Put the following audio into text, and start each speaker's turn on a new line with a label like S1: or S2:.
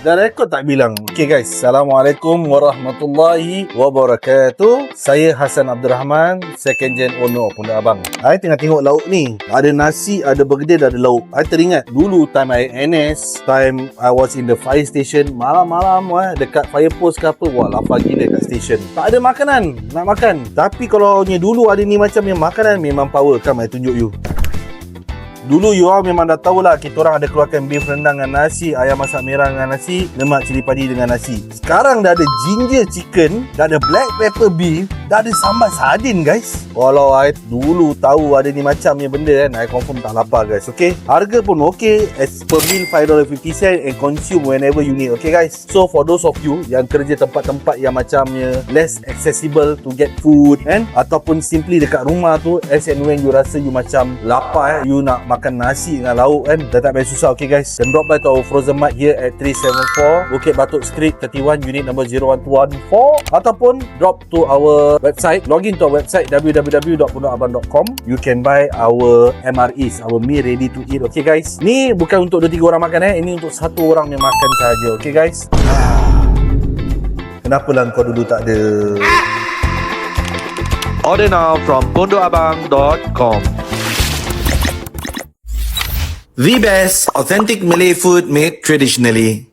S1: Dah rekod tak bilang? Okay guys, Assalamualaikum warahmatullahi wabarakatuh. Saya Hassan Abdul Rahman, second gen owner Pondok Abang. I tengah tengok lauk ni. Ada nasi, ada bergedil, ada lauk. I teringat dulu time I NS, time I was in the fire station, malam-malam dekat fire post ke apa, wah lapar gila kat station. Tak ada makanan nak makan. Tapi kalau ni dulu ada ni macam yang makanan memang power. Come I tunjuk you. Dulu you all memang dah tahulah kita orang ada keluarkan beef rendang dengan nasi, ayam masak merah dengan nasi, lemak cili padi dengan nasi. Sekarang dah ada ginger chicken, dah ada black pepper beef, dah ada sambal sardin guys. Walau I dulu tahu ada ni macam ni benda kan, I confirm tak lapar guys. Okay, harga pun okay, as per meal $5.50 and consume whenever you need. Okay guys, so for those of you yang kerja tempat-tempat yang macamnya less accessible to get food kan, ataupun simply dekat rumah tu as and when you rasa you macam lapar you nak makan nasi dengan lauk kan, dah tak payah susah. Okay guys, can drop by to our frozen mart here at 374 Bukit Batok Street 31 unit number 01214, ataupun drop to our website, log in to our website www.pondokabang.com. You can buy our MREs, our meal ready to eat. Okay guys, ni bukan untuk 2-3 orang makan ini untuk 1 orang yang makan saja. Okay guys, kenapalah kau dulu tak ada?
S2: Order now from pondokabang.com.
S3: The best authentic Malay food made traditionally.